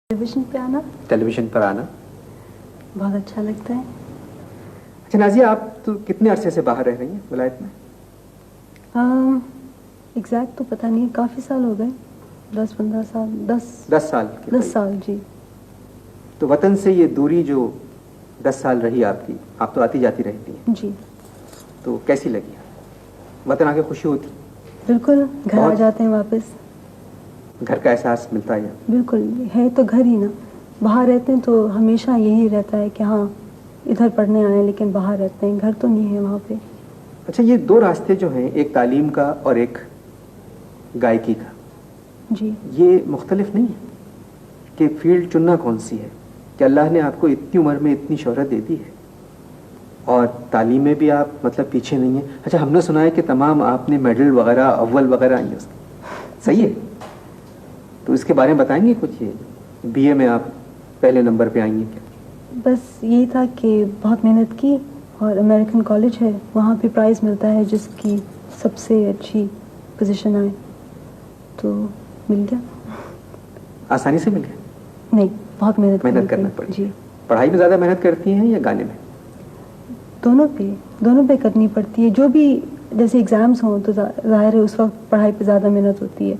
Television पर आना बहुत अच्छा लगता है। अच्छा नाज़िया, आप तो कितने अरसे से बाहर रह रही हैं विलायत में? एग्जैक्ट तो पता नहीं, काफ़ी साल हो गए, 10-15 साल, 10 साल के 10 साल जी। तो वतन से ये दूरी जो 10 साल रही आपकी, आप तो आती जाती रहती हैं जी। तो कैसी लगी? वतन आके खुशी होती? बिल्कुल, घर आ जाते हैं वापस, घर का एहसास मिलता है? बिल्कुल है तो घर ही ना। बाहर रहते हैं तो हमेशा यही रहता है कि हाँ इधर पढ़ने आए लेकिन बाहर रहते हैं, घर तो नहीं है वहाँ पे। अच्छा, ये दो रास्ते जो हैं, एक तालीम का और एक गायकी का, जी, ये मुख्तलिफ नहीं है कि फील्ड चुनना कौन सी है? कि अल्लाह ने आपको इतनी उम्र में इतनी शोहरत दे दी है और तालीम में भी आप मतलब पीछे नहीं है। अच्छा, हमने सुना है कि तमाम आपने मेडल वगैरह अव्वल वगैरह आई हैं उसके, सही है? तो इसके बारे में बताएंगे कुछ? ये बीए में आप पहले नंबर पे आई हैं क्या? बस यही था कि बहुत मेहनत की और अमेरिकन कॉलेज है, वहाँ पे प्राइज़ मिलता है जिसकी सबसे अच्छी पोजीशन आए, तो मिल गया। आसानी से मिल गया? नहीं, बहुत मेहनत करना पड़ी जी। पढ़ाई में ज़्यादा मेहनत करती हैं या गाने में? दोनों पे करनी पड़ती है। जो भी जैसे एग्ज़ाम्स हों तो ज़ाहिर है उस वक्त पढ़ाई पे ज़्यादा मेहनत होती है,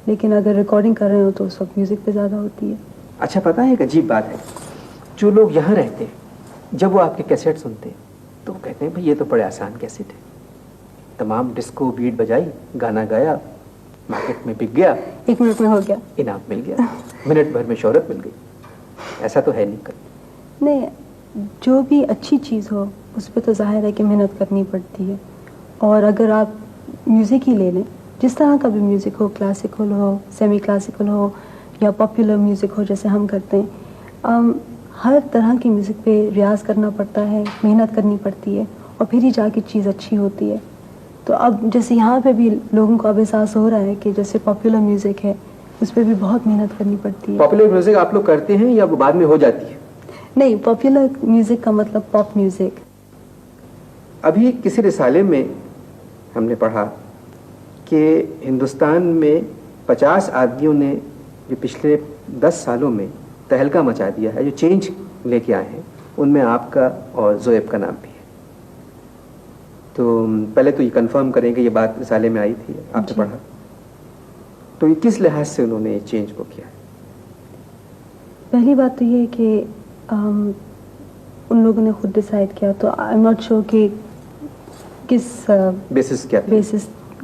लेकिन अगर रिकॉर्डिंग कर रहे हो तो उस वक्त म्यूज़िक पे ज़्यादा होती है। अच्छा, पता है एक अजीब बात है, जो लोग यहाँ रहते हैं जब वो आपके कैसेट सुनते हैं तो वो कहते हैं भाई ये तो बड़े आसान कैसेट है, तमाम डिस्को बीट बजाई, गाना गाया, मार्केट में बिक गया, 1 मिनट में हो गया, इनाम मिल गया, मिनट भर में शोहरत मिल गई। ऐसा तो है नहीं कभी। नहीं, जो भी अच्छी चीज़ हो उस पर तो ज़ाहिर है कि मेहनत करनी पड़ती है। और अगर आप म्यूज़िक ही ले लें, जिस तरह का भी म्यूज़िक हो, क्लासिकल हो, सेमी क्लासिकल हो या पॉपुलर म्यूज़िक हो जैसे हम करते हैं, हर तरह की म्यूज़िक पे रियाज करना पड़ता है, मेहनत करनी पड़ती है और फिर ही जाके चीज़ अच्छी होती है। तो अब जैसे यहाँ पे भी लोगों को अब एहसास हो रहा है कि जैसे पॉपुलर म्यूज़िक है उस पर भी बहुत मेहनत करनी पड़ती है। पॉपुलर म्यूज़िक आप लोग करते हैं या वो बाद में हो जाती है? नहीं, पॉपुलर म्यूज़िक का मतलब पॉप म्यूज़िक। अभी किसी रिसाले में हमने पढ़ा कि हिंदुस्तान में 50 आदमियों ने जो पिछले 10 सालों में तहलका मचा दिया है, जो चेंज लेके आए हैं, उनमें आपका और ज़ोएब का नाम भी है। तो पहले तो ये कंफर्म करें कि ये बात रिसाले में आई थी, आपने पढ़ा, तो ये किस लिहाज से उन्होंने ये चेंज को किया? पहली बात तो ये है कि उन लोगों ने खुद डिसाइड किया, तो आई एम नॉट श्योर कि किस बेसिस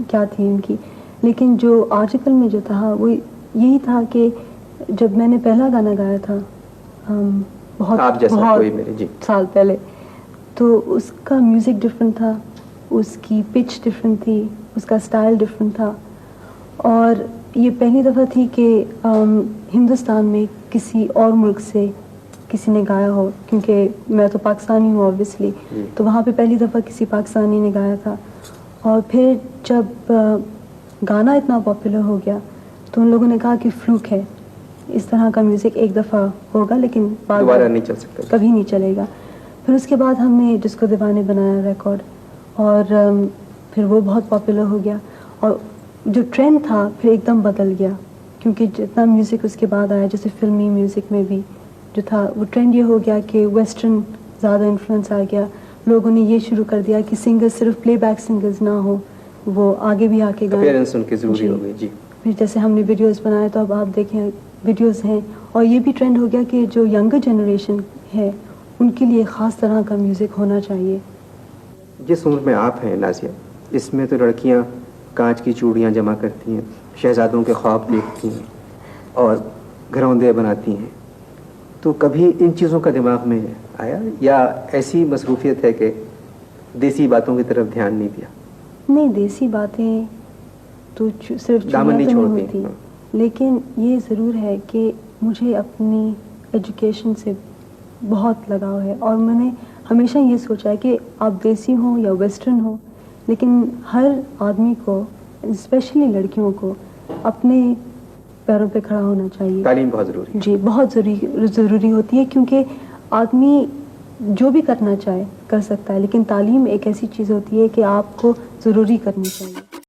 क्या थी उनकी, लेकिन जो आर्टिकल में जो था वो यही था कि जब मैंने पहला गाना गाया था बहुत साल पहले, तो उसका म्यूज़िक डिफरेंट था, उसकी पिच डिफरेंट थी, उसका स्टाइल डिफरेंट था। और ये पहली दफ़ा थी कि हिंदुस्तान में किसी और मुल्क से किसी ने गाया हो, क्योंकि मैं तो पाकिस्तानी हूँ ऑब्वियसली, तो वहाँ पे पहली दफ़ा किसी पाकिस्तानी ने गाया था। और फिर जब गाना इतना पॉपुलर हो गया तो उन लोगों ने कहा कि फ्लूक है, इस तरह का म्यूज़िक एक दफ़ा होगा लेकिन दोबारा नहीं चल सकता, कभी नहीं चलेगा। फिर उसके बाद हमने जिसको दीवाने बनाया रिकॉर्ड, और फिर वो बहुत पॉपुलर हो गया और जो ट्रेंड था फिर एकदम बदल गया, क्योंकि जितना म्यूज़िक उसके बाद आया, जैसे फिल्मी म्यूज़िक में भी जो था वो ट्रेंड ये हो गया कि वेस्टर्न ज़्यादा इन्फ्लुएंस आ गया। लोगों ने ये शुरू कर दिया कि सिंगर्स सिर्फ प्लेबैक सिंगर्स ना हो, वो आगे भी आके गाएं, उनकी ज़रूरी हो गई जी। फिर जैसे हमने वीडियोस बनाए तो अब आप देखें वीडियोस हैं, और ये भी ट्रेंड हो गया कि जो यंगर जनरेशन है उनके लिए ख़ास तरह का म्यूज़िक होना चाहिए। जिस उम्र में आप हैं नाज़िया, इसमें तो लड़कियां कांच की चूड़ियां जमा करती हैं, शहजादों के ख्वाब देखती हैं और घरौंदे बनाती हैं, तो कभी इन चीज़ों का दिमाग में आया या ऐसी मसरूफियत है कि देसी बातों की तरफ ध्यान नहीं दिया? नहीं, देसी बातें तो सिर्फ दामन नहीं छोड़ती होती, लेकिन ये ज़रूर है कि मुझे अपनी एजुकेशन से बहुत लगाव है और मैंने हमेशा ये सोचा है कि आप देसी हो या वेस्टर्न हो, लेकिन हर आदमी को, स्पेशली लड़कियों को, अपने पैरों पे खड़ा होना चाहिए। तालीम बहुत ज़रूरी है। जी, बहुत ज़रूरी होती है, क्योंकि आदमी जो भी करना चाहे कर सकता है, लेकिन तालीम एक ऐसी चीज़ होती है कि आपको ज़रूरी करनी चाहिए।